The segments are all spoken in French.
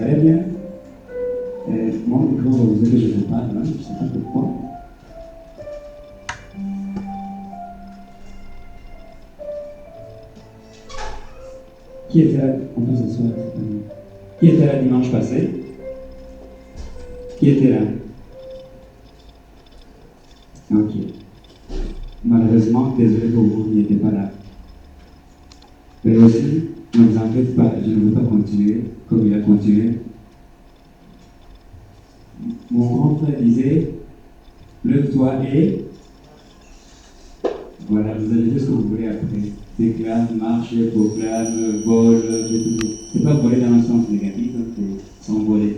vous allez bien? Mon micro va vous aider, je ne sais pas, je ne sais pas pourquoi. Qui était là? On peut s'asseoir. Qui était là dimanche passé? Qui était là? Ok. Malheureusement, désolé pour vous, il n'était pas là. Mais aussi, ne vous en faites pas, je ne veux pas continuer comme il a continué. Mon grand frère disait, lève-toi et voilà, vous allez dire ce que vous voulez après. Déclame, marche, proclame, vole, c'est pas voler dans le sens négatif, c'est s'envoler.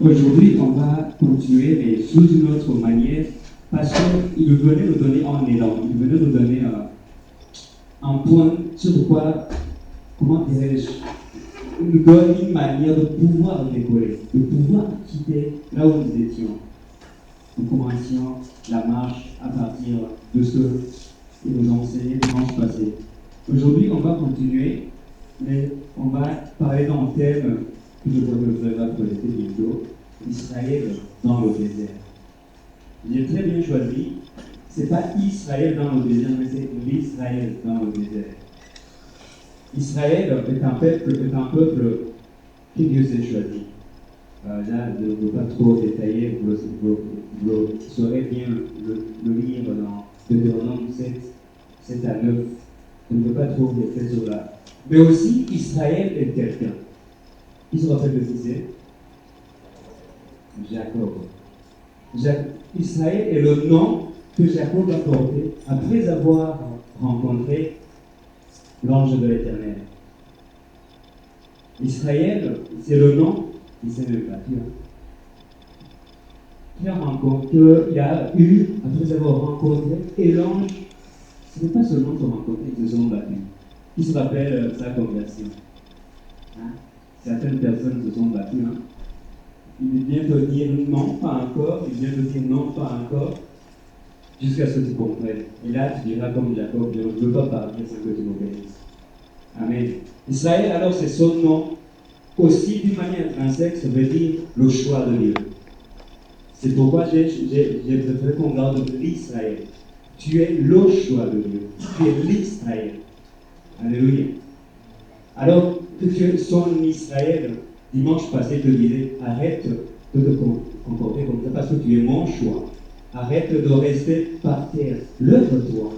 Aujourd'hui, on va continuer, mais sous une autre manière, parce qu'il venait nous donner un élan, il venait nous donner un point sur quoi, comment dirais-je, nous donne une manière de pouvoir décoller, de pouvoir quitter là où nous étions. Nous commencions la marche à partir de ce qu'ils nous ont enseigné dimanche passé. Aujourd'hui, on va continuer, mais on va parler d'un thème que je crois que le frère va présenter bientôt, Israël dans le désert. J'ai très bien choisi, ce n'est pas Israël dans le désert, mais c'est l'Israël dans le désert. Israël est un peuple que Dieu s'est choisi. Là, je ne veux pas trop détailler, vous saurez bien le lire dans Deutéronome 7 à 9. Je ne veux pas trop détailler sur là. Mais aussi, Israël est quelqu'un. Qui se rappelle de qui c'est? Jacob. Israël est le nom que Jacob a porté après avoir rencontré l'ange de l'Éternel. Israël, c'est le nom, il s'est même pas qu'il a eu, après avoir rencontré, et l'ange, ce n'est pas seulement se rencontrer, ils se sont battus. Qui se rappelle sa conversion? Certaines personnes se sont battues. Il vient te dire non, pas encore, il vient te dire non, pas encore, jusqu'à ce que tu comprennes. Et là, tu diras comme Jacob, je ne veux pas partir sans que tu m'obéisses. Amen. Israël, alors, c'est son nom. Aussi, d'une manière intrinsèque, ça veut dire le choix de Dieu. C'est pourquoi j'ai préféré qu'on garde l'Israël. Tu es le choix de Dieu. Tu es l'Israël. Alléluia. Alors que tu es son Israël, dimanche passé, je te disais, arrête de te comporter comme ça parce que tu es mon choix. Arrête de rester par terre. Lève-toi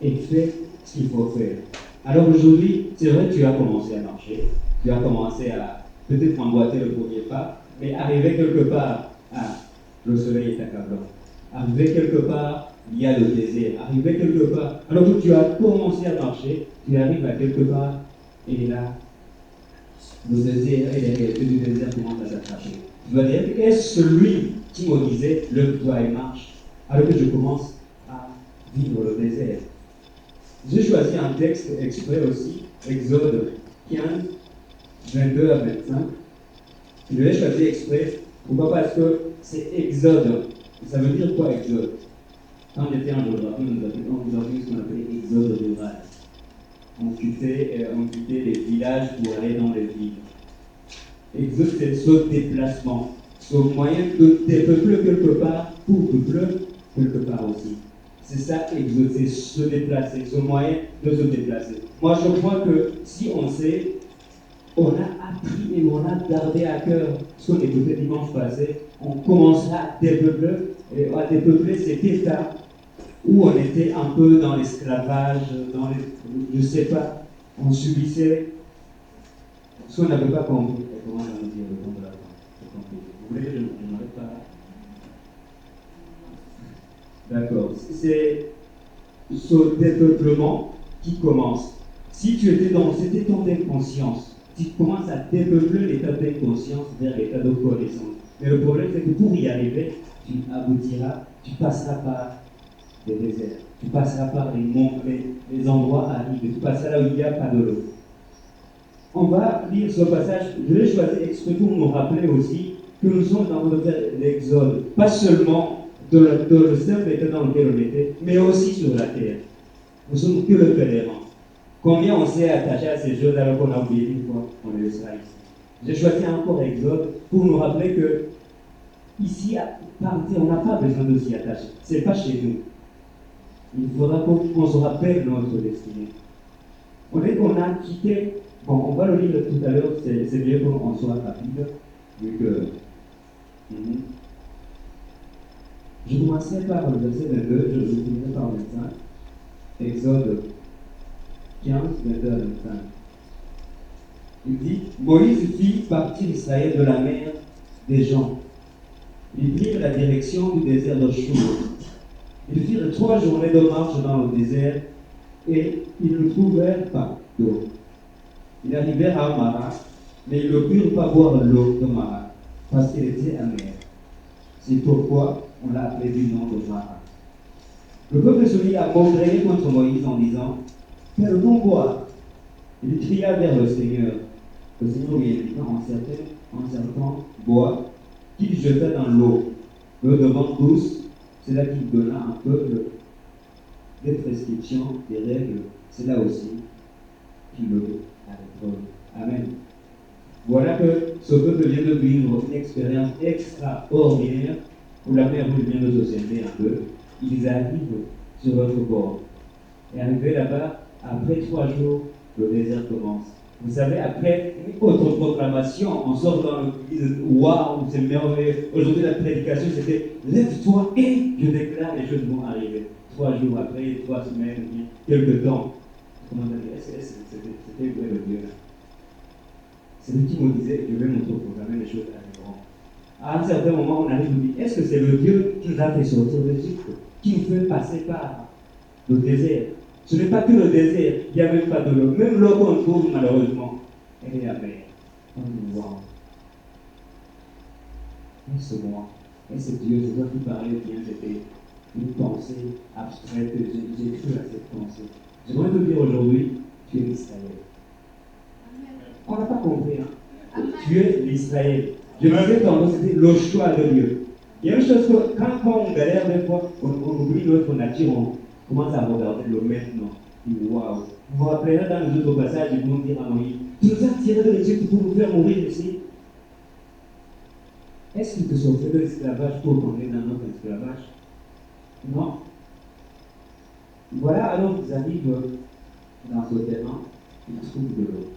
et fais ce qu'il faut faire. Alors aujourd'hui, c'est vrai que tu as commencé à marcher, tu as commencé à peut-être emboîter le premier pas, mais arriver quelque part, le soleil est accablant. Arriver quelque part, il y a le désert. Arriver quelque part, alors que tu as commencé à marcher, tu arrives à quelque part, et là, le désert et les réalités du désert commencent à s'attraper. Tu vas dire, est-ce celui qui me disait, lève-toi et marche, alors que je commence à vivre le désert? J'ai choisi un texte exprès aussi, Exode 15, 22 à 25. Je l'ai choisi exprès. Pourquoi? Parce que c'est Exode. Ça veut dire quoi, Exode? Quand j'étais en géographie, on nous a appris ce qu'on appelait Exode rural. On quittait les villages pour aller dans les villes. Exode, c'est ce déplacement, ce moyen de dépeupler quelque part pour peupler quelque part aussi. C'est ça, Exode, c'est se déplacer, ce moyen de se déplacer. Moi, je crois que si on sait, on a appris et on a gardé à cœur ce qu'on écoutait dimanche passé, on commencera à dépeupler cet état où on était un peu dans l'esclavage, je ne sais pas, on subissait ce qu'on n'avait pas compris. Comment on va nous dire le temps de la fin? Vous voulez que je n'arrête pas? D'accord. C'est ce dépeuplement qui commence. Si tu étais dans cet état d'inconscience, tu commences à dépeupler l'état d'inconscience vers l'état de connaissance. Mais le problème, c'est que pour y arriver, tu aboutiras, tu passeras par des déserts, tu passeras par les endroits arides, tu passeras là où il n'y a pas de l'eau. On va lire ce passage, je l'ai choisi exprès pour nous rappeler aussi que nous sommes dans l'Exode, pas seulement dans le simple état dans lequel on était, mais aussi sur la terre. Nous sommes que le pèlerin. Combien on s'est attaché à ces choses alors qu'on a oublié une fois, on est le ici. J'ai choisi encore Exode pour nous rappeler que ici, à partir, on n'a pas besoin de s'y attacher. Ce n'est pas chez nous. Il faudra qu'on se rappelle notre destinée. On a quitté, bon, on va le lire tout à l'heure, c'est mieux qu'on soit rapide, vu que. Je commencerai par le verset 22, je finirai par 25. Exode 15, 22 à 25. Il dit, Moïse fit partir Israël de la mer des gens. Ils prirent la direction du désert de Chour. Ils firent 3 journées de marche dans le désert et ils ne trouvèrent pas d'eau. Ils arrivèrent à Mara, mais ils ne purent pas boire l'eau de Mara, parce qu'elle était amère. C'est pourquoi on l'a appelé du nom de Mara. Le peuple se mit à maugréer contre Moïse en disant, fais-le-nous boire. Il cria vers le Seigneur. Le Seigneur lui invita en certain bois qu'il jeta dans l'eau. L'eau devant douce, c'est là qu'il donna un peuple des prescriptions, des règles, c'est là aussi qu'il le à l'épreuve. Amen. Voilà que ce peuple vient de vivre une expérience extraordinaire où la mer vient de se scinder un peu. Ils arrivent sur votre bord. Et arrivés là-bas, après 3 jours, le désert commence. Vous savez, après une autre proclamation, on sort dans l'église, waouh, c'est merveilleux. Aujourd'hui, la prédication, c'était lève-toi et je déclare les choses vont arriver. 3 jours après, 3 semaines, quelques temps. Comment dire, c'était vrai le Dieu là. C'est lui qui me disait, je vais m'auto-proclamer les choses arriveront. À un certain moment, on arrive et on dit, est-ce que c'est le Dieu qui nous a fait sortir d'Égypte, qui nous fait passer par le désert? Ce n'est pas que le désert, il n'y a même pas de l'eau. Même l'eau qu'on trouve, malheureusement, elle est amère. On nous voit. Est-ce moi? Est-ce Dieu? C'est toi qui parlais bien, c'était une pensée abstraite. J'ai cru à cette pensée. J'aimerais te dire aujourd'hui, tu es l'Israël. On n'a pas compris, hein? Tu es l'Israël. Je me disais tantôt, c'était le choix de Dieu. Il y a une chose que, quand on galère des fois, on oublie notre nature, on commence à regarder le maintenant. Waouh! Vous vous rappellerez dans les autres passages, ils vont dire à Moïse, tu nous as tirés de l'Égypte pour nous faire mourir ici. Est-ce qu'il te sortait de l'esclavage pour tomber dans notre esclavage? Non. Voilà, alors ils arrivent dans ce terrain, ils trouvent de l'eau.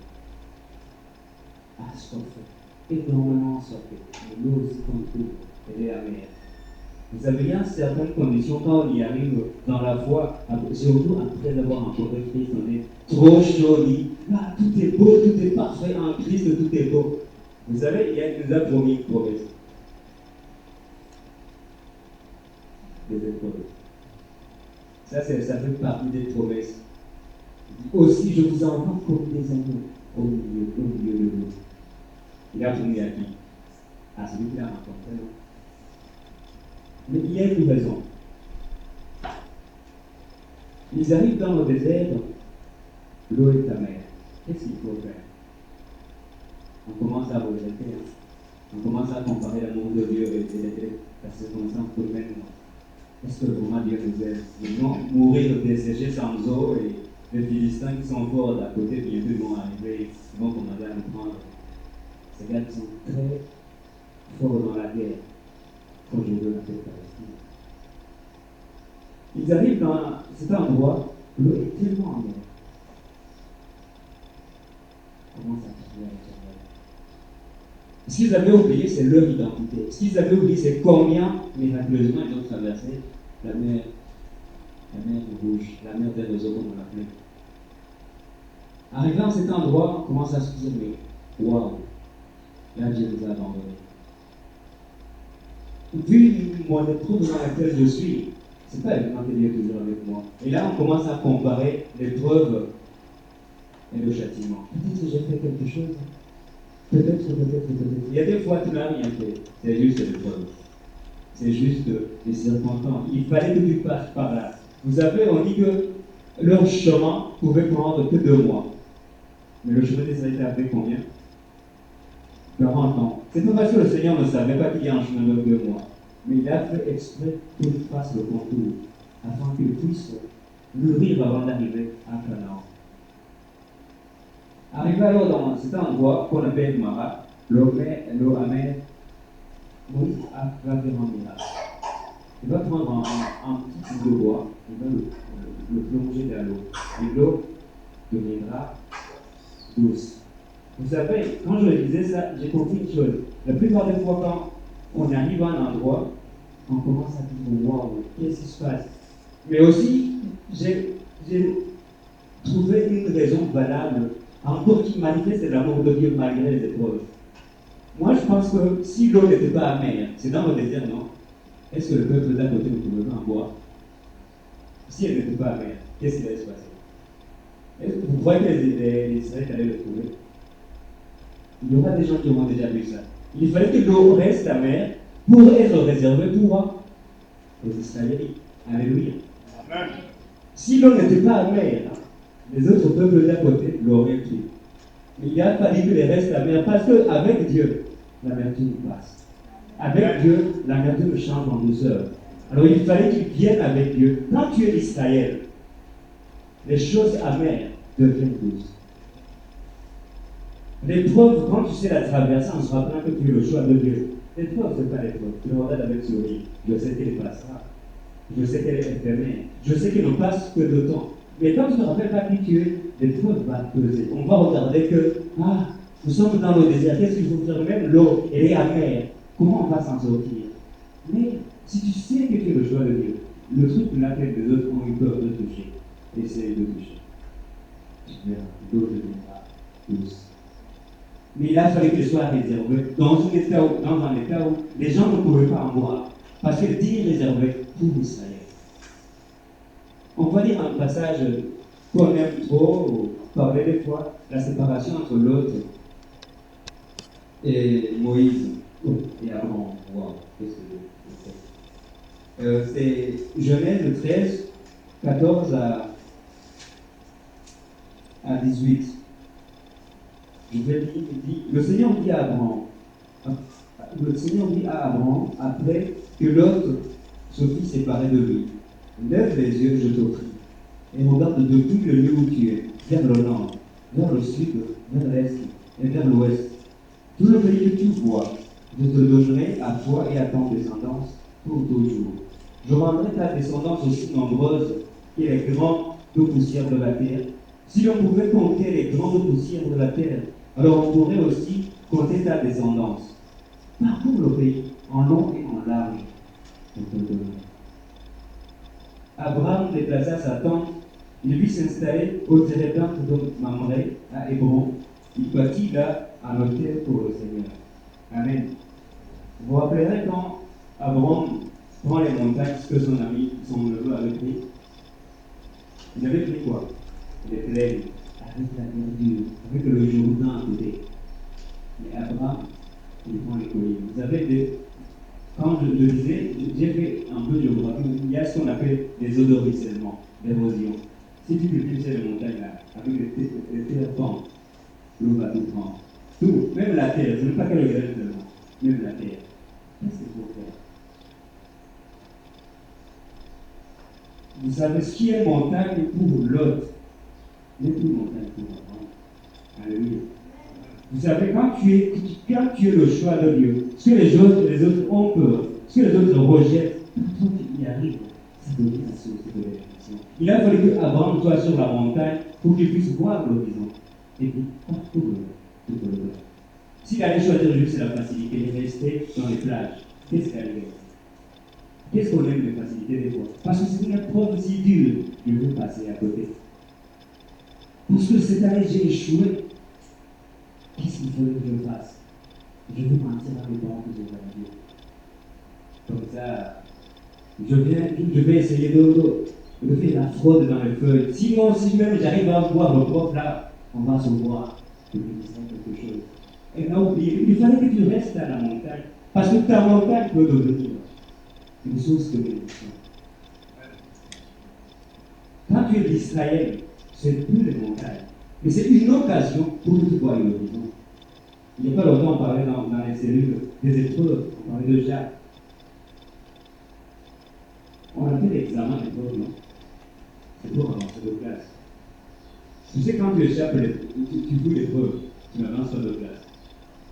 Ah, soif, énormément soif. L'eau aussi qu'on trouve, elle est amère. Vous savez, il y a certaines conditions quand on y arrive dans la foi, surtout après avoir rencontré Christ, on est trop joli. Ah, tout est beau, tout est parfait en Christ, tout est beau. Vous savez, il nous a promis une promesse. Des épreuves. Ça fait partie des promesses. Aussi, je vous envoie comme des agneaux au milieu de l'eau. Il a promis à qui? À celui qui l'a rencontré, non? Mais il y a une raison. Ils arrivent dans le désert, l'eau est amère. Qu'est-ce qu'il faut faire? On commence à regretter, hein? On commence à comparer l'amour de Dieu et la circonstance humaine. Est-ce que vraiment Dieu nous aime? Ils vont mourir desséchés sans eau et les Philistins qui sont forts d'à côté, bientôt ils vont arriver, ils vont commencer à nous prendre. Ces gars qui sont très forts dans la guerre. Aujourd'hui, on appelle Palestine. Ils arrivent dans cet endroit, l'eau est tellement amère. Comment ça crier à l'Éternel? Ce qu'ils avaient oublié, c'est leur identité. Ce qu'ils avaient oublié, c'est combien, miraculeusement, ils ont traversé la mer Rouge, la mer des réseaux, comme on l'appelait. Arrivé à cet endroit, on commence à se dire, mais waouh, là Dieu nous a abandonnés. Vu mon épreuve dans laquelle je suis, c'est pas évident que Dieu est toujours avec moi. Et là, on commence à comparer l'épreuve et le châtiment. Peut-être que j'ai fait quelque chose. Peut-être. Il y a des fois, tu n'as rien fait. C'est juste l'épreuve. C'est juste les circonstances. Il fallait que tu passes par là. Vous savez, on dit que leur chemin pouvait prendre que 2 mois. Mais le chemin d'Israël a fait combien? 40 ans. C'est pas parce que le Seigneur ne savait pas qu'il y a un chemin de 2 mois. Mais il a fait exprès qu'il fasse le contour, afin qu'il puisse mûrir avant d'arriver à Canaan. Arrivé alors dans cet endroit qu'on appelle Mara, l'eau amère, Moïse va faire un miracle. Il va prendre un petit bout de bois, il va le plonger dans l'eau. Et l'eau deviendra douce. Vous savez, quand je disais ça, j'ai compris une chose. La plupart des fois, quand on arrive à un endroit, on commence à dire waouh, qu'est-ce qui se passe? Mais aussi, j'ai trouvé une raison valable, encore qui manifeste l'amour de Dieu malgré les épreuves. Moi, je pense que si l'eau n'était pas amère, c'est dans le désert, non? Est-ce que le peuple d'à côté ne pouvait pas en boire? Si elle n'était pas amère, qu'est-ce qui allait se passer? Est-ce que vous croyez que les Israélites allaient le trouver? Il y aura des gens qui auront déjà vu ça. Il fallait que l'eau reste amère pour être réservée pour les Israélites. Alléluia. Amen. Si l'eau n'était pas amère, les autres peuples d'à côté l'auraient tué. Mais il a fallu que les restes amers, parce qu'avec Dieu, l'amertume passe. Avec Dieu, l'amertume change en douceur. Alors il fallait qu'ils viennent avec Dieu. Quand tu es Israël, les choses amères deviennent douces. L'épreuve, quand tu sais la traverser, on se rappelle que tu es le choix de Dieu. L'épreuve, ce n'est pas l'épreuve. Tu le regardes avec sourire. Je sais qu'elle passera. Je sais qu'elle est éphémère. Je sais qu'elle ne passe que de temps. Mais quand tu ne te rappelles pas qui tu es, l'épreuve va peser. On va regarder que, nous sommes dans le désert. Qu'est-ce qu'il faut faire? Même l'eau, elle est amère. Comment on va s'en sortir? Mais si tu sais que tu es le choix de Dieu, le truc là que les autres ont eu peur de toucher, essaye de toucher. Tu verras, l'eau deviendra douce. Mais il a fallu qu'elle soit réservée dans un état où les gens ne pouvaient pas en boire. Parce qu'elle dit réservée pour Israël. On va lire un passage qu'on aime trop, parler des fois, la séparation entre l'autre et Moïse et Aaron. Wow, qu'est-ce que c'est Genèse 13, 14 à 18. Je vais lire, il dit, le Seigneur dit à Abraham, après que l'autre se fit séparer de lui, lève les yeux, je t'offre, et regarde depuis le lieu où tu es, vers le nord, vers le sud, vers l'est et vers l'ouest. Tout le pays que tu vois, je te donnerai à toi et à ton descendance pour toujours. Je rendrai ta descendance aussi nombreuse que les grandes poussières de la terre. Si l'on pouvait compter les grandes poussières de la terre, alors on pourrait aussi compter ta descendance. Parcours le pays, en long et en large. Abraham déplaça sa tente, il vit s'installer au térébinthe de Mamré, à Hébron. Il bâtit là un hôtel pour le Seigneur. Amen. Vous vous rappellerez quand Abraham prend les montagnes, ce que son neveu avait pris. Il avait pris quoi? Les plaines, avec la verdure, avec le Jourdain à côté. Mais Abraham, il prend les collines. Vous savez, quand je le disais, j'ai fait un peu de géographie, il y a ce qu'on appelle les eaux de ruissellement, l'érosion. Si tu cultives ces montagnes-là, avec les terres pentes, l'eau va tout prendre. Tout, même la terre, je ne veux pas qu'elle regrette seulement, même la terre. Qu'est-ce qu'il faut faire? Vous savez, ce qui est montagne pour l'autre, n'est plus montagne pour Abraham. Alléluia. Vous savez, quand tu es le choix de Dieu, ce que les autres ont peur, ce que les autres rejettent, quand tu y arrives, ça devient la source de bénédiction. Il a fallu qu'Abraham soit sur la montagne pour qu'il puisse voir l'horizon. Et puis, partout tout le monde. S'il allait choisir juste la facilité et rester dans les plages, qu'est-ce qu'il allait faire? Qu'est-ce qu'on aime les facilités des fois? Parce que c'est une épreuve si dure, je veux passer à côté. Parce que cette année, j'ai échoué. Qu'est-ce qu'il faut que je fasse? Je veux mentir à mes parents que j'ai validé. Comme ça, je vais essayer de faire la fraude dans les feuilles. Sinon, si même j'arrive à voir le prof là, on va se voir. Je vais faire quelque chose. Et non, il fallait que tu restes à la montagne. Parce que ta montagne peut devenir une source de bénédiction. Quand tu es d'Israël, ce n'est plus les montagnes. Mais c'est une occasion pour que tu vois l'horizon. Il n'y a pas longtemps, on parlait dans les cellules des épreuves, on parlait de Jacques. On a fait l'examen d'épreuve, non? C'est pour avancer de classe. Tu sais, quand tu échappes, tu fous l'épreuve, tu avances de classe.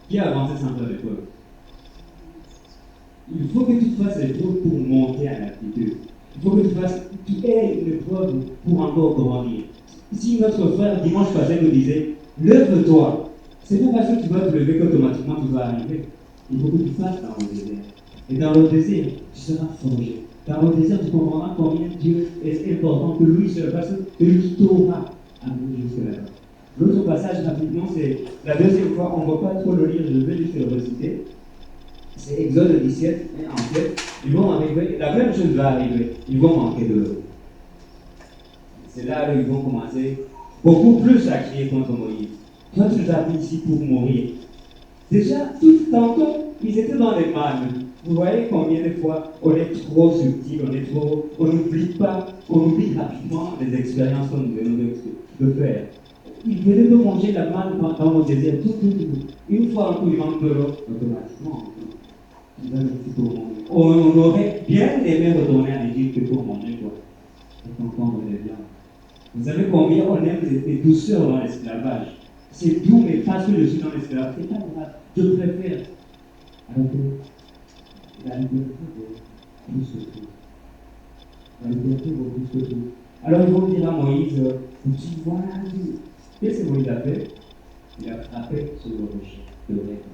Qui a avancé sans faire l'épreuve? Il faut que tu fasses l'épreuve pour monter à l'altitude. Il faut que tu aies une épreuve pour encore grandir. Si notre frère dimanche passé nous disait, lève-toi, c'est pas parce que tu vas te lever qu'automatiquement tu vas arriver. Il faut que tu fasses dans le désert. Et dans le désert, tu seras forgé. Dans le désert, tu comprendras combien Dieu est important, que lui seul, parce que lui qui t'aura amené jusque là-bas. L'autre passage, rapidement, c'est la deuxième fois, on ne va pas trop le lire, je vais juste le reciter. C'est Exode 17, et en fait, ils vont arriver, la même chose va arriver, ils vont manquer de l'eau. C'est là où ils vont commencer beaucoup plus à crier contre Moïse. Toi, tu nous as mis ici pour mourir. Déjà, tout tantôt, ils étaient dans les mannes. Vous voyez combien de fois on est trop subtil, on n'oublie pas, on oublie rapidement les expériences qu'on venons de faire. Ils venaient de manger la manne dans le désert, tout. Une fois qu'on manque de l'eau, automatiquement, on aurait bien aimé retourner en Égypte pour manger quoi. Et comprendre les biens. Vous savez combien on aime les douceurs dans l'esclavage. C'est doux, mais parce que je suis dans l'esclavage, c'est pas grave. Je préfère. Alors que la liberté vaut plus que tout. La liberté vaut plus que tout. Alors ils vont dire à Moïse, tu vois, qu'est-ce que Moïse a fait? Il a frappé sur le rocher de rêve.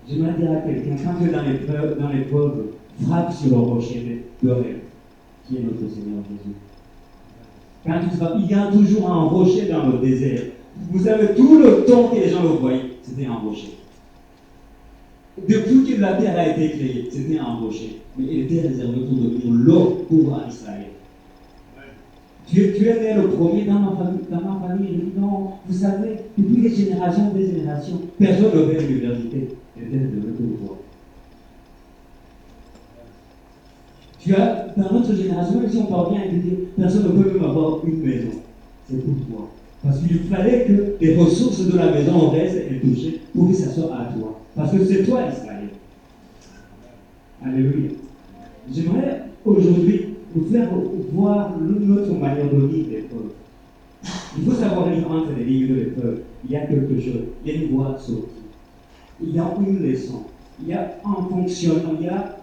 J'aimerais dire à quelqu'un, quand tu es dans l'épreuve, frappe sur le rocher de rêve, qui est notre Seigneur Jésus. Quand tu frappes, il y a toujours un rocher dans le désert. Vous savez, tout le temps que les gens le voyaient, c'était un rocher. Depuis que la terre a été créée, c'était un rocher. Mais il était réservé pour devenir l'eau pour Israël. Tu es né le premier dans ma famille. Je dis non, vous savez, depuis des générations, personne ne veut l'université. Et Dieu de le voir. Tu as, dans notre génération, même si on parvient à dire, personne ne peut même avoir une maison. C'est pour toi. Parce qu'il fallait que les ressources de la maison restent intouchées pour que ça soit à toi. Parce que c'est toi, Israël. Alléluia. J'aimerais aujourd'hui vous faire voir notre manière de lire l'épreuve. Il faut savoir lire entre les lignes de l'épreuve. Il y a quelque chose, il y a une voie sortie. Il y a une leçon, il y a un fonctionnement, il y a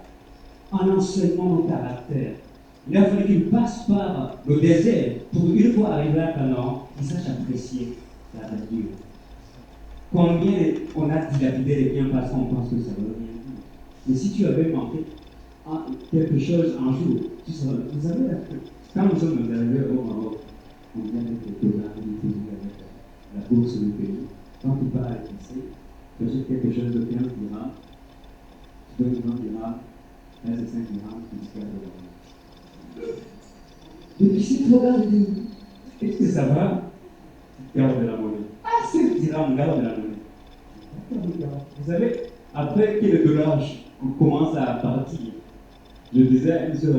un enseignement de caractère. Il a fallu qu'il passe par le désert pour une fois arriver à Canaan, qu'il sache apprécier la nature. Combien on a dilapidé les biens parce qu'on pense que ça va bien. Mais si tu avais manqué quelque chose un jour, tu seras. Vous savez, quand nous sommes arrivés au Maroc, on vient avec le programme du pays, avec la bourse du pays. Quand tu pars à l'épicerie, tu achètes quelque chose de 15 dirhams, tu donnes 20 dirhams, là c'est 5 dirhams, tu dis 4 dirhams. L'épicier te regarde et dit, est-ce que ça va? Garde la monnaie. Ah, 5 dirhams, garde la monnaie. Vous savez, après que le dollar commence à partir, je disais à une sœur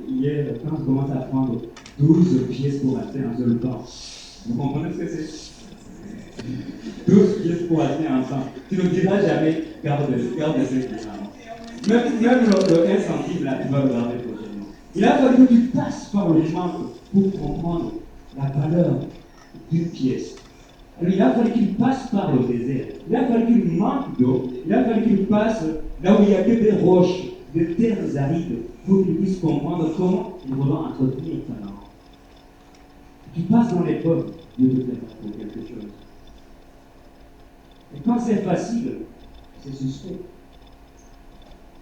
hier, quand on commence à prendre 12 pièces pour acheter un seul pain, vous comprenez ce que c'est? 12 pièces pour acheter un pain. Tu ne diras jamais, garde 5 dirhams. Même le 1 centime, là, tu vas le garder prochainement. Il a fallu que tu passes par le manque pour comprendre la valeur d'une pièce. Alors, il a fallu qu'il passe par le désert. Il a fallu qu'il manque d'eau. Il a fallu qu'il passe là où il n'y a que des roches, des terres arides, pour qu'il puisse comprendre comment il va entretenir Canaan. Tu passes dans l'épreuve, Dieu te prépare pour quelque chose. Et quand c'est facile, c'est suspect.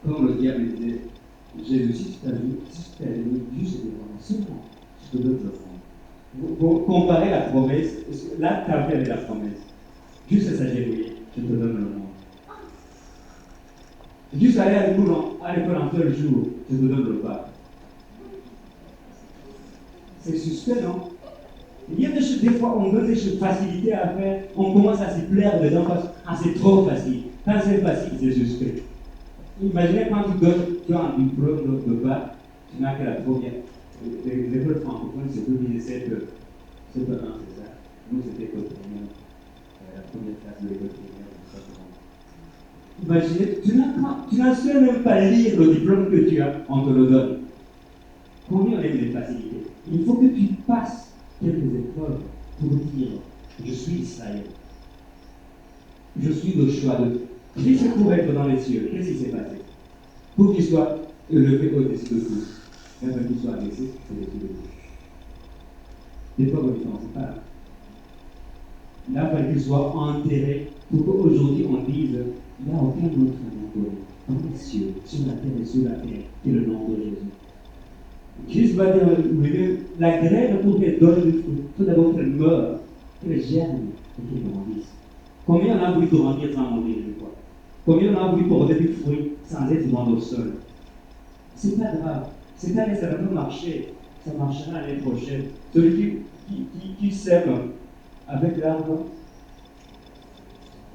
Comme le diable disait, Jésus, si tu t'as donné juste des moments, seulement, je te donne le fond. Pour comparer la promesse, là, tu as fait avec la promesse. Juste ça, j'ai oublié, je te donne le monde. Juste aller à l'école un seul jour, je te donne le pain. C'est suspect, non? Il y a des fois, on donne des facilités à faire, on commence à s'y plaire dedans parce que c'est trop facile. Quand c'est facile, c'est suspect. Imaginez quand tu as un diplôme de bac, tu n'as que la première. Les écoles francophones, c'est 2007, c'est pas un, c'est ça. Nous, c'était la première classe de l'école primaire. Imaginez, tu n'as su même pas lire le diplôme que tu as, on te le donne. Combien on aime les facilités? Il faut que tu passes quelques épreuves pour dire je suis Israël. je suis le choix de Christ pour être dans les cieux. Qu'est-ce qui s'est passé? Pour qu'il soit élevé au-dessus de tout. Même qu'il soit abaissé au-dessus de tout. Des fois, vous ne pensez pas là. Là, il fallait qu'il soit enterré pour qu'aujourd'hui on dise il n'y a aucun autre nom donné dans les cieux, sur la terre et sur la terre, que le nom de Jésus. Christ va dire la graine pour qu'elle donne du fruit. Tout d'abord qu'elle meure, qu'elle germe et qu'elle grandisse. Combien on a voulu grandir sans mourir une fois? Combien on a voulu porter du fruit sans être dans le sol? C'est pas grave. Cette année, ça va pas marcher. Ça marchera l'année prochaine. Celui qui sème avec l'arbre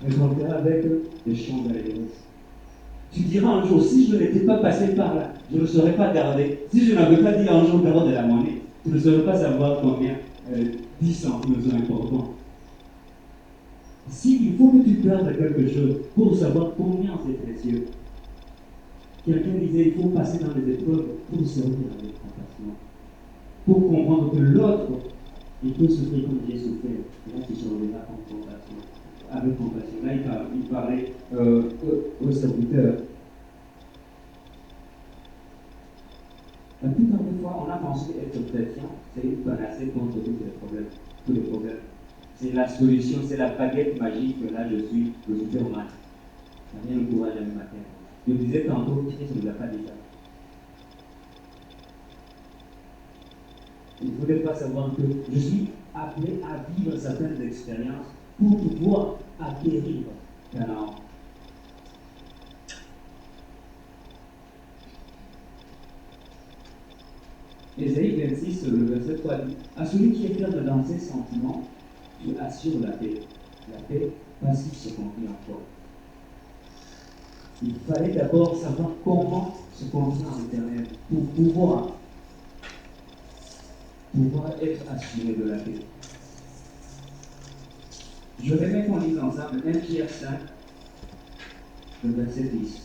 récoltera avec les champs d'allégresse. Tu diras un jour, si je n'étais pas passé par là, je ne serais pas gardé. Si je n'avais pas dit un jour garde de la monnaie, je ne saurais pas savoir combien 10 centimes sont importants. S'il faut que tu perdes quelque chose pour savoir combien c'est précieux. Quelqu'un disait il faut passer dans les épreuves pour servir avec compassion. Pour comprendre que l'autre, il peut souffrir comme j'ai souffert. Et là, tu serviras en compassion. Avec compassion. Là, il parlait aux serviteurs. La plupart des fois, on a pensé être chrétien, c'est une panacée contre tous les problèmes. C'est la solution, c'est la baguette magique. Là, je suis le Superman. Ça vient le courage à mes matin. Je disais tantôt, Christ ne nous a pas dit ça. Il ne voulait pas savoir que je suis appelé à vivre certaines expériences pour pouvoir acquérir Canaan. Ésaïe 26, le verset 3 dit à celui qui est ferme dans ses sentiments, tu assures la paix. La paix passive se confie en toi. Il fallait d'abord savoir comment se confier en l'Éternel pour pouvoir être assuré de la paix. Je vais qu'on lise ensemble 1 Pierre 5, le verset 10.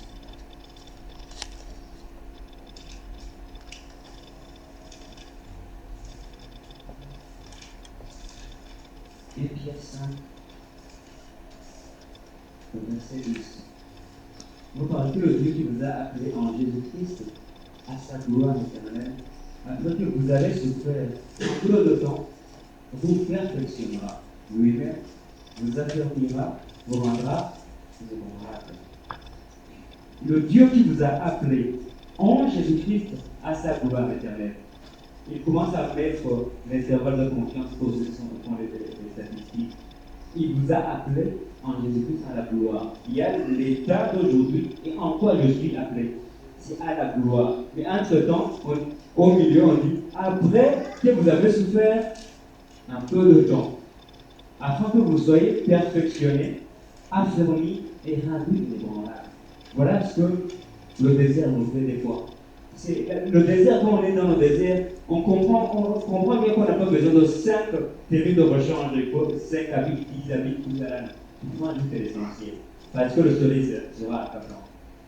Et Pierre 5, le verset 10. Vous parlez que le Dieu qui vous a appelé en Jésus-Christ à sa gloire éternelle, après que vous avez souffert peu de temps, vous perfectionnera lui-même, vous affermira, vous rendra vulnérable. Le Dieu qui vous a appelé en Jésus-Christ à sa gloire éternelle. Il commence à mettre l'intervalle de confiance pour ceux qui sont au fond des statistiques. Il vous a appelé en Jésus-Christ à la gloire. Il y a l'état d'aujourd'hui et en quoi je suis appelé. C'est à la gloire. Mais entre-temps, au milieu, on dit après que vous avez souffert un peu de temps, afin que vous soyez perfectionnés, affermis et rendus inébranlables. Voilà ce que le désert nous fait des fois. C'est, le désert, quand on est dans le désert, on comprend bien qu'on n'a pas besoin de 5 terribles de rechange, 5 habits, 10 habits, tout ça là. Il faut ajouter l'essentiel. Parce que le soleil sera accablant.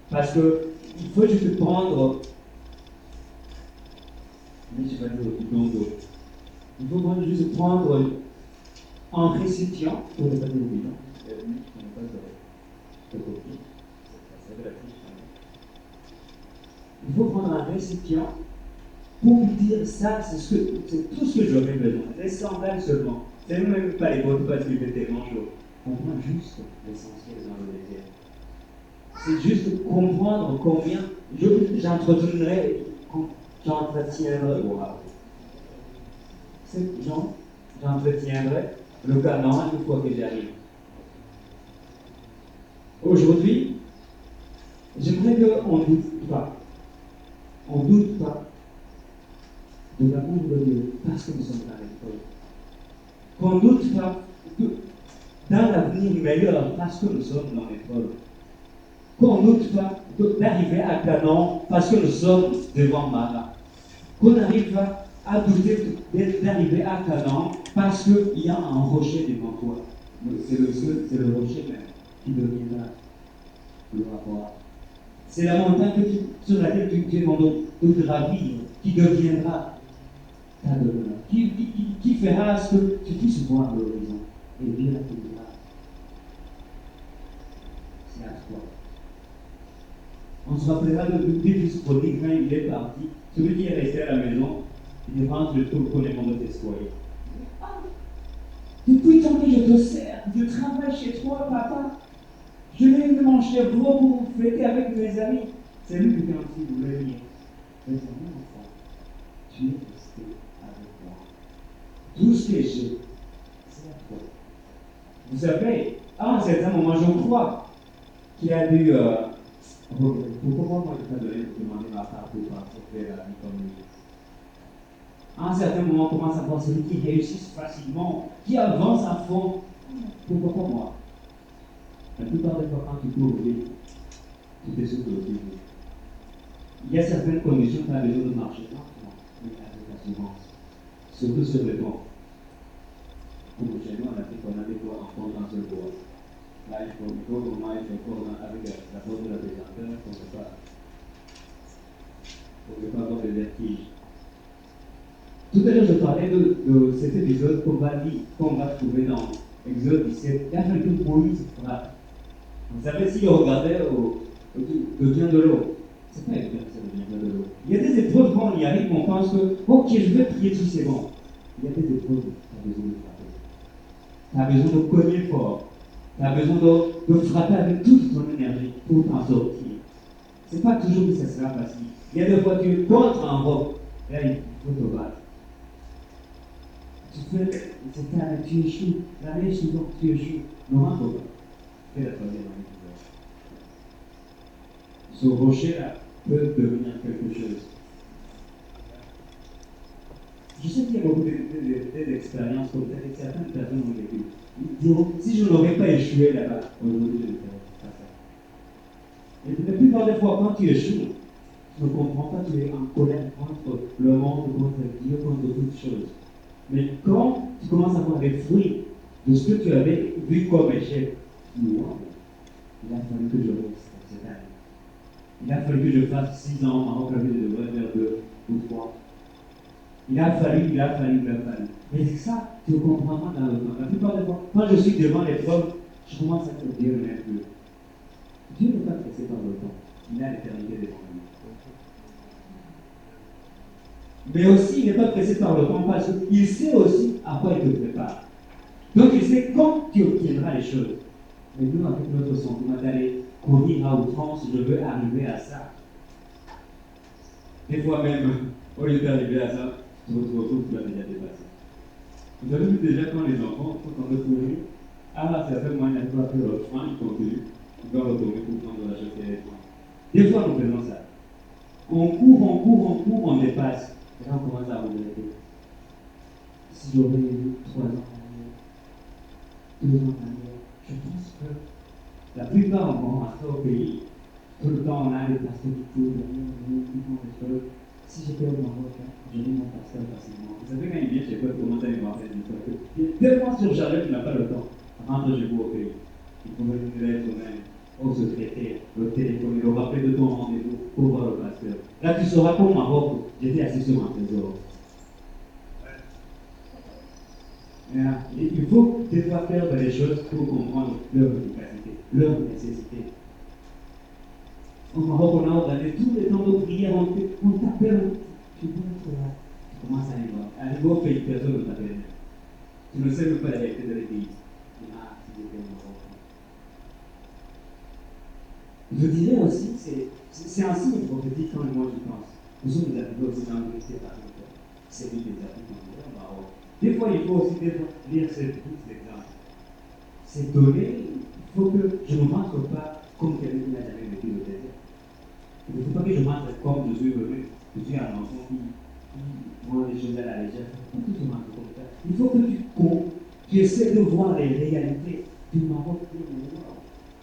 Parce qu'il faut juste prendre. Mais je vais dire le bidon d'eau. Il faut juste prendre un récipient pour ne pas dire le bidon. Je n'ai pas de copie. C'est de la triche. Il faut prendre un récipient pour dire ça, c'est tout ce que j'aurais besoin. Les sandales seulement. C'est même pas les bottes parce qu'il fait tellement chaud. On prend juste l'essentiel dans le désert. C'est juste comprendre combien j'entretiendrai, j'entretiendrai le Canaan une fois que j'arrive. Aujourd'hui, j'aimerais qu'on ne doute pas. On ne doute pas de l'amour de Dieu parce que nous sommes dans l'école. Qu'on ne doute pas dans l'avenir meilleur parce que nous sommes dans l'école. Qu'on ne doute pas d'arriver à Canaan parce que nous sommes devant Mara. Qu'on n'arrive pas à douter d'arriver à Canaan parce qu'il y a un rocher devant toi. C'est le rocher même qui deviendra le rapport. C'est la montagne sur laquelle tu es en train de gravir qui deviendra ta demeure, qui fera ce que tu puisses voir l'horizon et bien la demeure. On se rappellera de fils prodigue quand il est parti. Celui qui est resté à la maison, il rentre le tout pour les mondes de foyers. Depuis tant que je te sers, je travaille chez toi, papa. Je viens de manger gros pour fêter avec mes amis. C'est lui qui quand il voulait venir. Mais mon enfant, tu es resté avec moi. Tout ce que j'ai, c'est à toi. Vous savez, à un certain moment, je crois qu'il a dû. Pourquoi moi je t'ai donné pour demander ma part pour faire la vie comme lui? À un certain moment, on commence à voir celui qui réussit facilement, qui avance à fond. Pourquoi pas moi? La plupart des fois, quand tu cours vite, tu te souffles aussi. Il y a certaines conditions, tu as besoin de marcher lentement, mais avec assurance. Surtout sur le pont. Comme chez nous, on a dit qu'on a des fois en pont dans ce bois. Là, il faut comment il faut avec la force de la pesanteur pour ne pas avoir de vertige. Tout à l'heure, je parlais de cet épisode qu'on va trouver dans Exode 17. Il a fallu que Moïse frappe. Vous savez, si on regardait devient de l'eau, c'est pas évident que ça devient de l'eau. Il y a des épreuves, quand on y arrive, on pense que, ok, je vais prier tout, c'est bon. Il y a des épreuves, tu as besoin de frapper. Tu as besoin de cogner fort. Tu as besoin de frapper avec toute ton énergie pour t'en sortir. C'est pas toujours que ça sera facile. Il y a des fois que tu entres en robe, là, il faut te battre. Tu fais, tu échoues. L'année suivante, tu échoues. Non, rentre pas. Fais la troisième année. Ce rocher-là peut devenir quelque chose. Je sais qu'il y a beaucoup d'expériences comme ça, et certaines personnes ont vécu. Ils diront, si je n'aurais pas échoué là-bas, aujourd'hui je ne ferais pas ça. Et la plupart des fois, quand tu échoues, tu ne comprends pas, tu es en colère contre le monde, contre Dieu, contre toutes choses. Mais quand tu commences à voir les fruits de ce que tu avais vu comme échec, tu dis, wow, il a fallu que je reste cette année. Il a fallu que je fasse 6 ans en Maroc, je devrais faire 2 ou 3. Il a fallu. Mais c'est ça, tu ne comprends pas dans le temps. La plupart des fois, quand je suis devant l'épreuve, je commence à te dire un peu. Dieu n'est pas pressé par le temps. Il a l'éternité devant lui. Mais aussi, il n'est pas pressé par le temps parce qu'il sait aussi à quoi il te prépare. Donc, il sait quand tu obtiendras les choses. Mais nous, avec notre sentiment d'aller courir à outrance, je veux arriver à ça. Des fois même, au lieu d'arriver à ça, tu te retrouves que tu as déjà dépassé. Vous avez vu déjà quand les enfants sont en train de courir, ça fait moins il n'y a pas que leur frein, ils continuent, ils doivent retourner pour prendre la chose qui est frein. Des fois, nous faisons ça. On court, on dépasse. Et là, on commence à regretter. Si j'aurais eu 3 ans en arrière, 2 ans en arrière, je pense que la plupart vont rentrer au pays. Tout le temps, on a des personnalités, des choses. Si j'étais au Maroc, je dis mon pasteur facilement. Vous savez, quand il vient chez toi, il commence à lui voir des histoires. Il est tellement surchargé qu'il n'a pas le temps. Rentre chez vous au pays. Il faut mettre une lettre même au secrétaire, le téléphone, le rappel de ton rendez-vous pour voir le pasteur. Là, tu sauras qu'au Maroc, j'étais assis sur un trésor. Il faut des fois faire des choses pour comprendre leur efficacité, leur nécessité. Au Maroc, on a regardé tous les temps de prière, on t'appelle, tu dois être là. Tu commences à aller voir. Arrivé au pays, personne ne t'appelle. Tu ne sais même pas la vérité de l'église. Si j'étais au Maroc. Je dirais aussi, c'est un signe prophétique quand moi j'y pense. Nous sommes arrivés aussi dans l'université par exemple. C'est lui des articles au Maroc. Des fois, il faut aussi lire ces petits exemples. C'est donné, il faut que je ne montre pas comme quelqu'un qui n'a jamais vécu le désert. Il ne faut pas que je montre comme je suis venu. Je suis un enfant qui voit les choses à la légère. Il faut que je montre comme ça. Il faut que tu essaies de voir les réalités du Maroc.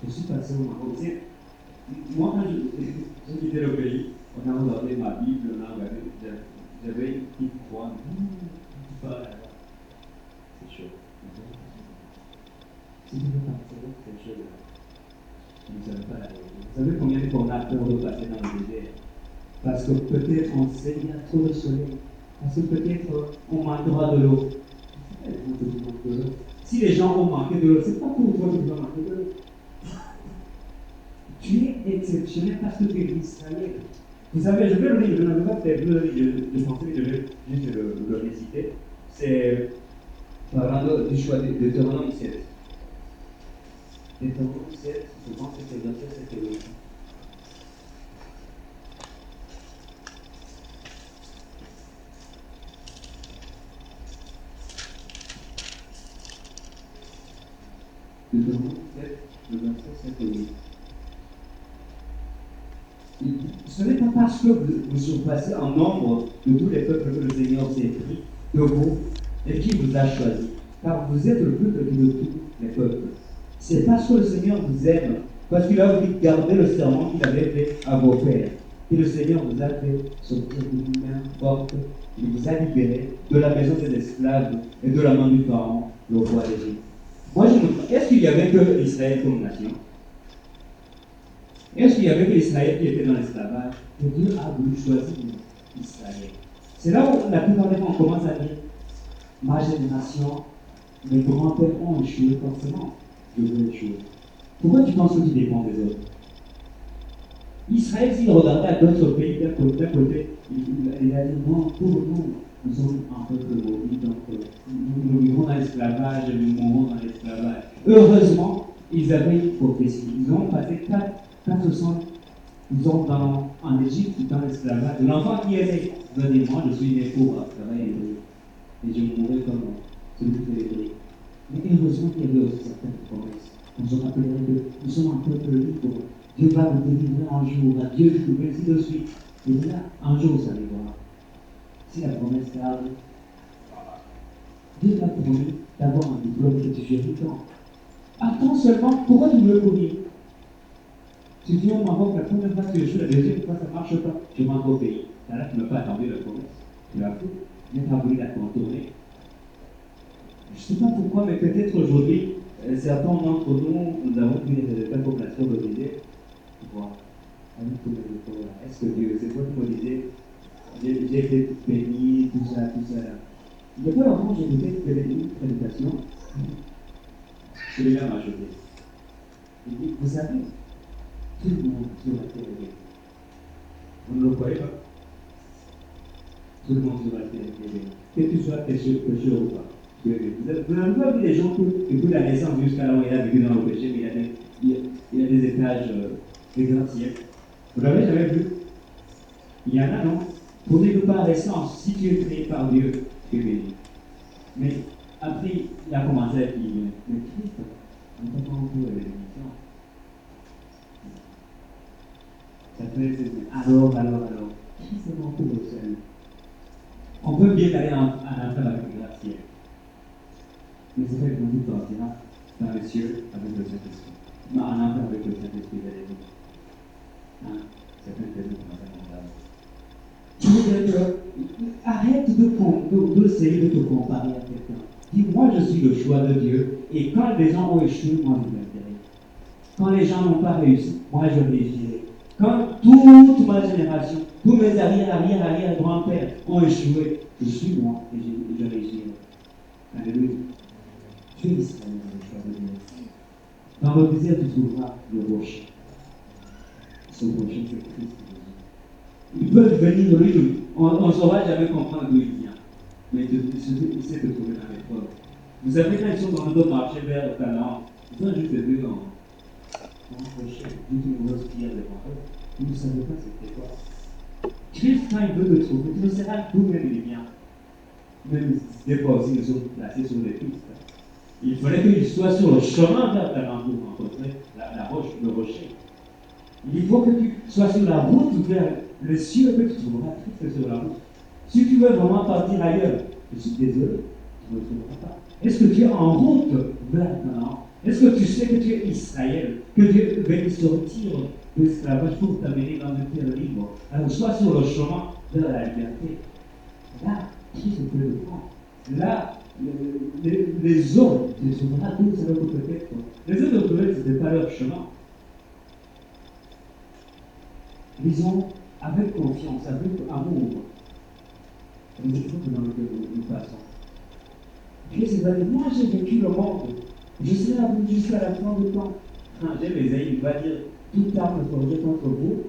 Je suis passé au Maroc. Moi, quand j'ai quitté le pays, on a regardé ma Bible, on a regardé, j'avais une petite croix. C'est chaud. Si tu veux partir, c'est chaud. Vous ne savez pas la vérité. Vous savez combien de fois on a peur de passer dans le désert? Parce que peut-être on sait qu'il y a trop de soleil. Parce que peut-être on manquera de l'eau. Si les gens ont manqué de l'eau, c'est pas pour toi que tu vas manquer de l'eau. Tu es exceptionnel parce que tu es Israël. Vous savez, je vais le lire, je ne vais pas peut-être le lire, je pensais que je vais juste le réciter. C'est parlant du choix de Deutéronome 7. Deutéronome 7, je pense que c'est verset 7 et 8. Deutéronome 7, le verset 7 et 8. Ce n'est pas parce que vous surpassez en nombre de tous les peuples que le Seigneur s'est pris de vous et qui vous a choisi, car vous êtes le plus petit de tous les peuples. C'est parce que le Seigneur vous aime, parce qu'il a voulu garder le serment qu'il avait fait à vos pères, que le Seigneur vous a fait sortir d'une main forte, il vous a libéré de la maison des esclaves et de la main du Pharaon, le roi d'Égypte. Moi, je me demande, est-ce qu'il y avait que Israël comme nation? Est-ce qu'il y avait que Israël qui était dans l'esclavage? Et Dieu a voulu choisir Israël. C'est là où la plupart des fois on commence à dire ma génération, mes grands-pères ont échoué, forcément, je veux échouer. Pourquoi tu penses que tu dépends des autres? Israël, s'il regardait à d'autres pays d'un côté, il a dit non, pour nous sommes un peuple maudit, donc nous vivons dans l'esclavage et nous mourrons dans l'esclavage. Heureusement, ils avaient une prophétie. Ils ont passé 400 ans en Égypte, dans l'esclavage. L'enfant qui est né, venez, moi je suis né pour travailler et je mourrai comme celui qui fait les briques. Mais heureusement qu'il y avait aussi certaines promesses. On se rappellerait que nous sommes un peuple libre. Dieu va nous délivrer un jour, Dieu nous ainsi de suite. Et là, un jour ça arrivera. Si la promesse tarde, Dieu t'a promis d'avoir un diplôme que tu fais tout le temps. Attends seulement, pourquoi tu veux courir? Tu viens au Maroc, la première fois que tu échoues, la deuxième fois ça ne marche pas, tu rentres au pays. Là, tu ne peux pas attendre la promesse. Tu l'as fait, mais tu as voulu la contourner. Je ne sais pas pourquoi, mais peut-être aujourd'hui, certains d'entre nous avons pris des résultats comme la sœur le disait. Voilà. Est-ce que Dieu, c'est quoi qu'il me disait? J'ai été béni, tout ça. Il y a pas longtemps, j'ai écouté une prédication. Celui-là m'a choqué. Il dit, vous savez, tout le monde sur la terre est béni. Vous ne le croyez pas? Tout le monde sur la terre est béni. Que tu sois pécheur ou pas. Vous n'avez pas vu des gens qui, depuis la naissance jusqu'à là où il a vécu dans le péché, mais il y a des étages, des gratte-ciels. Vous l'avez jamais vu? Il y en a, non? Pour dire que par essence, si tu es créé par Dieu, tu es béni. Mais après, il a commencé à dire, mais Christ, on ne peut pas encore la bénédiction. Ça fait, alors. Christ est mort pour le seul. On peut bien aller en enfer avec le gratte-ciel. Mais c'est vrai qu'on dit partira dans les cieux avec le Saint-Esprit. Non, en enfer avec le Saint-Esprit, vous allez dire. C'est un peu je veux dire que arrête d'essayer de te comparer à quelqu'un. Dis, moi je suis le choix de Dieu, et quand les gens ont échoué, moi je m'intéresse. Quand les gens n'ont pas réussi, moi je réussirai. Quand toute ma génération, tous mes arrière-grands-pères ont échoué, je suis moi et je réussirai. Alléluia. Tu es Israël dans le choix de Dieu. Dans le désert, tu trouveras le rocher. Ce rocher, c'est Christ. Ils peuvent venir de lui, on ne saura jamais comprendre d'où il vient. Mais il sait te trouver dans l'épreuve. Vous savez, quand ils sont dans le dos marché vers le Canaan, ils ont juste vu un rocher, une grosse pierre devant eux. Vous ne savez pas c'était quoi. Christ, quand il veut te trouver, tu ne sais pas d'où même il vient. Même des fois aussi, nous sommes placés sur les pistes. Il fallait qu'il soit sur le chemin vers Canaan pour rencontrer la roche, le rocher. Il faut que tu sois sur la route vers le ciel que tu trouveras Christ sur la route. Si tu veux vraiment partir ailleurs, je suis désolé, tu ne le trouveras pas. Est-ce que tu es en route vers Canaan? Est-ce que tu sais que tu es Israël, que Dieu veut te sortir de l'esclavage pour t'amener dans une terre libre? Alors sois sur le chemin vers la liberté. Là, Christ peut le prendre. Là, les autres, tu sauras d'où ça va peut-être. Les autres, peut-être, ce n'était pas leur chemin. Disons, avec confiance, avec amour, les exemples dans lesquels nous passons. Christ va dire, moi j'ai vécu le monde, je serai avec jusqu'à la fin du temps. J'aime Esaïe, il va dire, toute arme forgée contre vous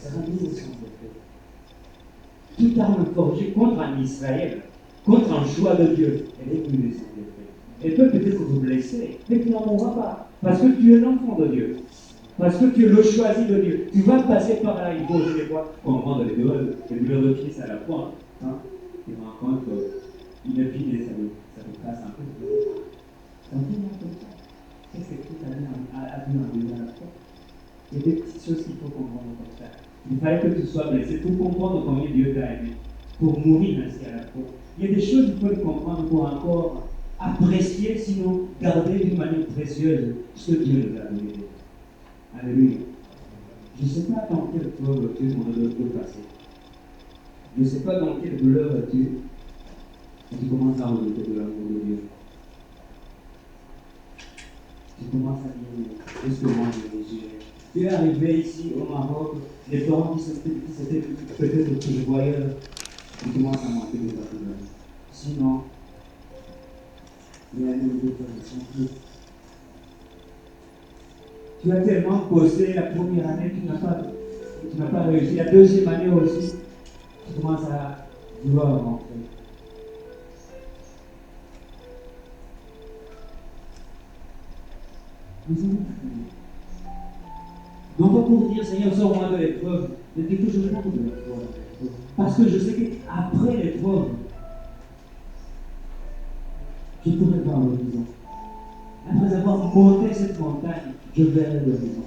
sera mise sans effet. Toute arme forgée contre un Israël, contre un choix de Dieu, elle est mise sans effet. Elle peut peut-être vous blesser, mais tu n'en mourras pas. Parce que tu es l'enfant de Dieu. Parce que tu es le choisi de Dieu. Tu vas passer par là, il faut aussi des fois, au moment de les douleurs de Christ à la fois, tu te rends compte qu'une vie, ça vous casse un peu. Ça me fait mal comme ça. Qu'est-ce que Christ a vu en Dieu à la fois? Il y a des petites choses qu'il faut comprendre comme ça. Il fallait que tu sois blessé pour comprendre combien Dieu t'a aimé, pour mourir ainsi à la fois. Il y a des choses qu'il faut comprendre pour encore apprécier, sinon garder d'une manière précieuse ce que Dieu nous a donné. Alléluia. Je ne sais pas dans quelle preuve tu es de passer. Je ne sais pas dans quelle douleur tu commences à redouter de l'amour de Dieu. Tu commences à dire, est-ce que moi je vais gérer? Tu es arrivé ici au Maroc, les parents qui s'étaient peut-être plus voyeurs, tu commences à manquer de ta douleur. Sinon, les années de sont plus. Tu as tellement posé la première année, tu n'as pas réussi. La deuxième année aussi, tu commences à vouloir rentrer. Nous allons prier. Non pas pour dire, Seigneur, sors-moi de l'épreuve, mais que je rentre de l'épreuve. Parce que je sais qu'après l'épreuve, je pourrai voir l'horizon. Après avoir monté cette montagne, je verrai l'horizon.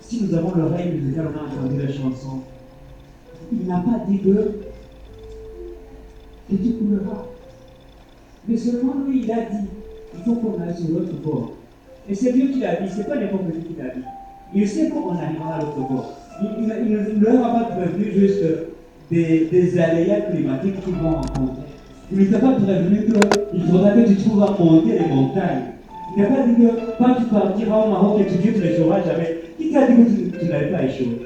Si nous avons l'oreille musicale, on a entendu la chanson. Il n'a pas dit que tu couleras. Mais seulement lui, il a dit, il faut qu'on aille sur l'autre bord. Et c'est Dieu qui l'a dit, ce n'est pas n'importe qui l'a dit. Il sait qu'on arrivera à l'autre bord. Il ne leur a pas prévenu juste des aléas climatiques qu'ils vont rencontrer. Il ne t'a pas prévenu qu'il faudra que tu trouves à monter les montagnes. Il n'a pas dit que quand tu partiras au Maroc étudier, tu n'échoueras jamais. Qui t'a dit que tu n'allais pas échouer?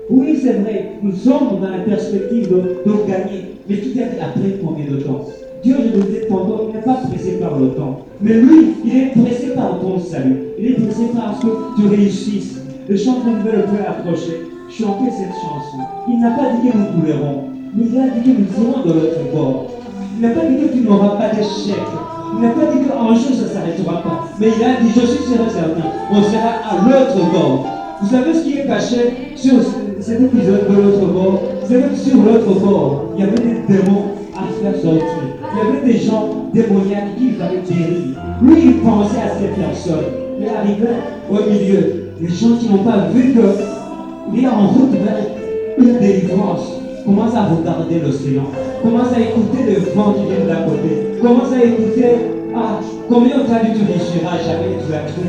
Oui, c'est vrai, nous sommes dans la perspective de gagner. Mais tout est après combien de temps? Dieu, je vous disais tantôt, il n'est pas pressé par le temps. Mais lui, il est pressé par ton salut. Il est pressé par ce que tu réussisses. Le chanteur veut le peu approcher. Chanter cette chanson. Il n'a pas dit que nous coulerons, mais il a dit que nous irons de l'autre bord. Il n'a pas dit que tu n'auras pas d'échec. Il n'a pas dit qu'un jour ça ne s'arrêtera pas. Mais il a dit, je suis certain, on sera à l'autre bord. Vous savez ce qui est caché sur cet épisode de l'autre bord? C'est que sur l'autre bord, il y avait des démons à faire sortir. Il y avait des gens démoniaques qui avaient guéri. Lui, il pensait à ces personnes. Il arrivait au milieu. Les gens qui n'ont pas vu qu'il est en route vers une délivrance. Commence à regarder l'océan. Commence à écouter le vent qui vient d'à côté. Commence à écouter, combien on t'a dit tu réussiras jamais, tu as cru.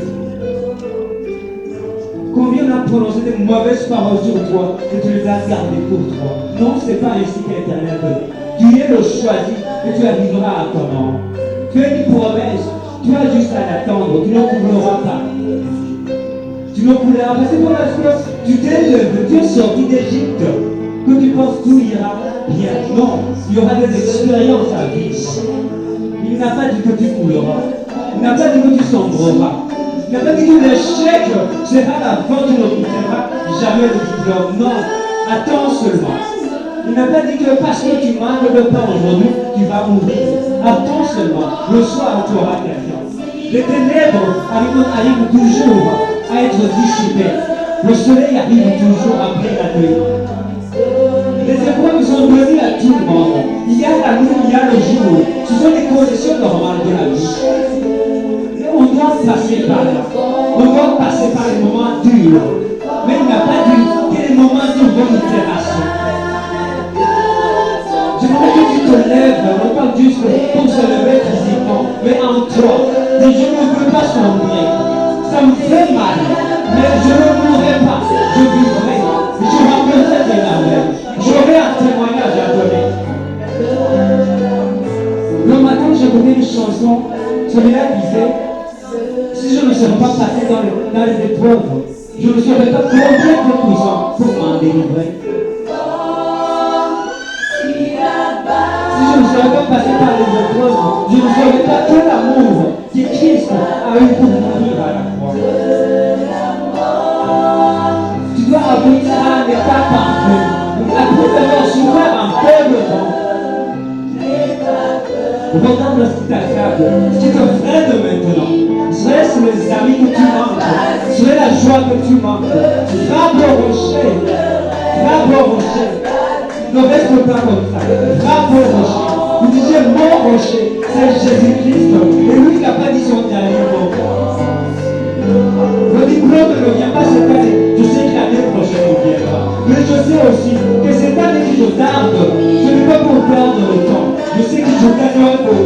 Combien on a prononcé des mauvaises paroles sur toi et tu les as gardées pour toi. Non, ce n'est pas ainsi que l'Éternel te dit. Tu es le choisi et tu arriveras à ton nom. Tu as une promesse, tu as juste à l'attendre, tu ne couleras pas. Tu ne couleras pas, c'est parce que tu t'es levé, tu es sorti d'Égypte, que tu penses tout ira bien. Non, il y aura des expériences à vivre. Il n'a pas dit que tu couleras, il n'a pas dit que tu sombreras. Il n'a pas dit que l'échec sera la fin, tu n'obtiendras jamais le diplôme. Non, attends seulement. Il n'a pas dit que parce que tu manques de pain aujourd'hui, tu vas mourir. Attends seulement, le soir tu auras quelqu'un. Les ténèbres arrivent toujours à être dissipées. Le soleil arrive toujours après la nuit. Les épreuves sont données à tout le monde. Il y a la nuit, il y a le jour. Ce sont les conditions normales de la vie. Et on doit passer par là. On doit passer par les moments durs. Mais il n'a pas dit que les moments durs vont nous terrasser. J'aimerais que tu te lèves, non pas juste pour se lever physiquement, mais en toi. Et je ne veux pas sombrer. Ça me fait mal, mais je ne mourrai pas. Je vivrai. Je rappellerai de la mer. J'aurai un témoignage à donner. Le matin, j'écoutais une chanson. Celui-là disait, si je ne serais pas passé dans les épreuves, je ne serais pas complètement puissant pour m'en délivrer. Si je ne serais pas passé par les épreuves, je ne saurais pas que l'amour que Christ a eu pour mourir à la croix. Tu dois aboutir à un état parfait. Après avoir souffert un peu de temps, regarde ce table, ce qui te freine maintenant. Serait-ce les amis que tu manques, serait la joie que tu manques. Frappe au rocher, frappe au rocher. Ne reste pas comme ça. Frappe au rocher. Vous disiez mon rocher, c'est Jésus-Christ. Et lui qui n'a pas dit son dernier mot. Le diplôme ne vient pas cette année. Je sais que l'année prochaine il viendra. Mais je sais aussi que cette année que je tarde, ce n'est pas pour perdre le temps. Je sais que je gagne un peu.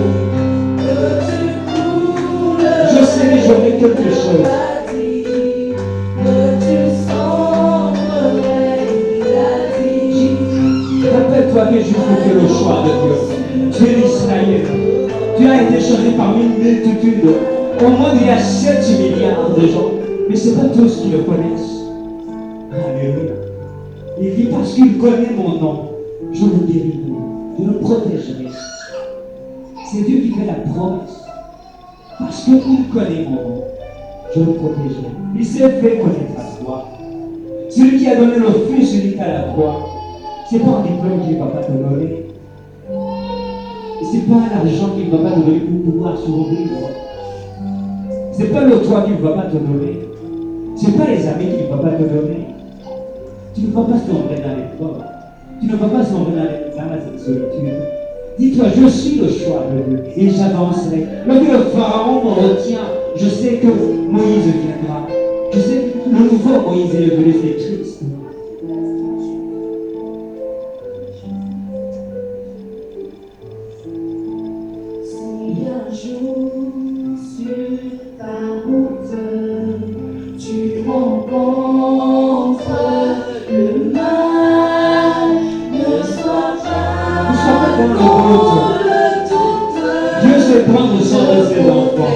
Je sais que j'aurai quelque chose. Rappelle-toi que Jésus fait le choix de Dieu. Tu es l'Israël. Tu as été choisi parmi une multitude. Au monde, il y a 7 milliards de gens. Mais ce n'est pas tous qui le connaissent. Alléluia. Il dit parce qu'il connaît mon nom, je le guérirai, je le protégerai. C'est Dieu qui fait la promesse. Parce qu'il connaît mon nom, je le protégerai. Il s'est fait connaître à toi. Celui qui a donné le Fils unique à la croix, ce n'est pas un diplôme qu'il ne va pas te donner. Ce n'est pas l'argent qu'il ne va pas te donner pour pouvoir survivre. Ce n'est pas le toit qu'il ne va pas te donner. Ce n'est pas les amis qu'il ne va pas te donner. Tu ne vas pas sombrer dans les pauvres. Tu ne vas pas sombrer dans la solitude. Dis-toi, je suis le choix de Dieu et j'avancerai. Lorsque le Pharaon me retient, je sais que Moïse viendra. Je sais que le nouveau Moïse est venu, c'est Christ. Si un jour sur ta route, tu rencontres le mal, ne sois pas dans le doute. Dieu sait prendre soin de ses enfants.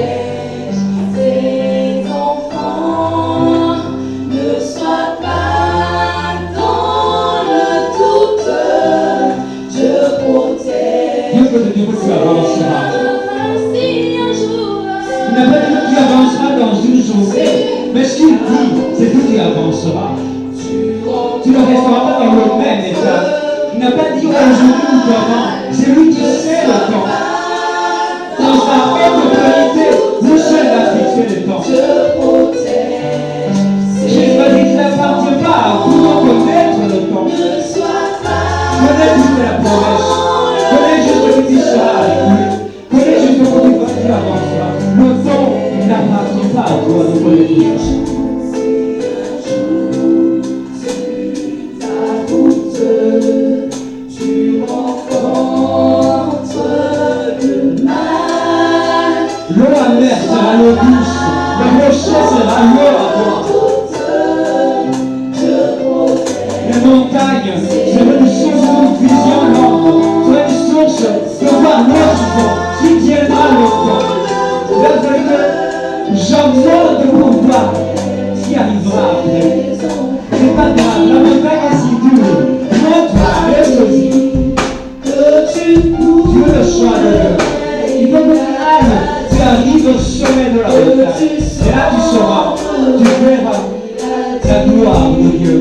Tes enfants, ne sois pas dans le doute. Je protège. Dieu peut te dire que tu avanceras. Si un jour, Il n'a pas dit que tu avanceras dans une journée. Mais ce qu'il dit, c'est que tu avanceras. Tu ne resteras pas dans le même état. Il n'a pas dit aujourd'hui ou demain. C'est lui qui sait le temps. Dans sa haute autorité, lui seul a fixé le temps. je protège. Jésus a dit qu'il n'appartient pas à vous de connaître le temps. Ne sois pas Connais juste la promesse. Connais juste ce qui sera avec lui. Connais juste ce que tu avanceras. Le temps n'appartient pas à toi de connaître tout ça. Tu rencontres le mal. L'eau amère sera l'eau douce. Le rocher sera l'eau à boire. Les montagnes seront une source de vision longue. Seront une source de voir l'horizon qui viendra le temps. Il a fallu que j'emmène de pouvoir ce qui arrivera après. C'est pas grave, la montagne est si dure. Montre-toi, reste-y. Tu veux le choix de Dieu. Il faut que tu ailles, tu arrives au sommet de la montagne. Et là tu sauras, tu verras la gloire de Dieu.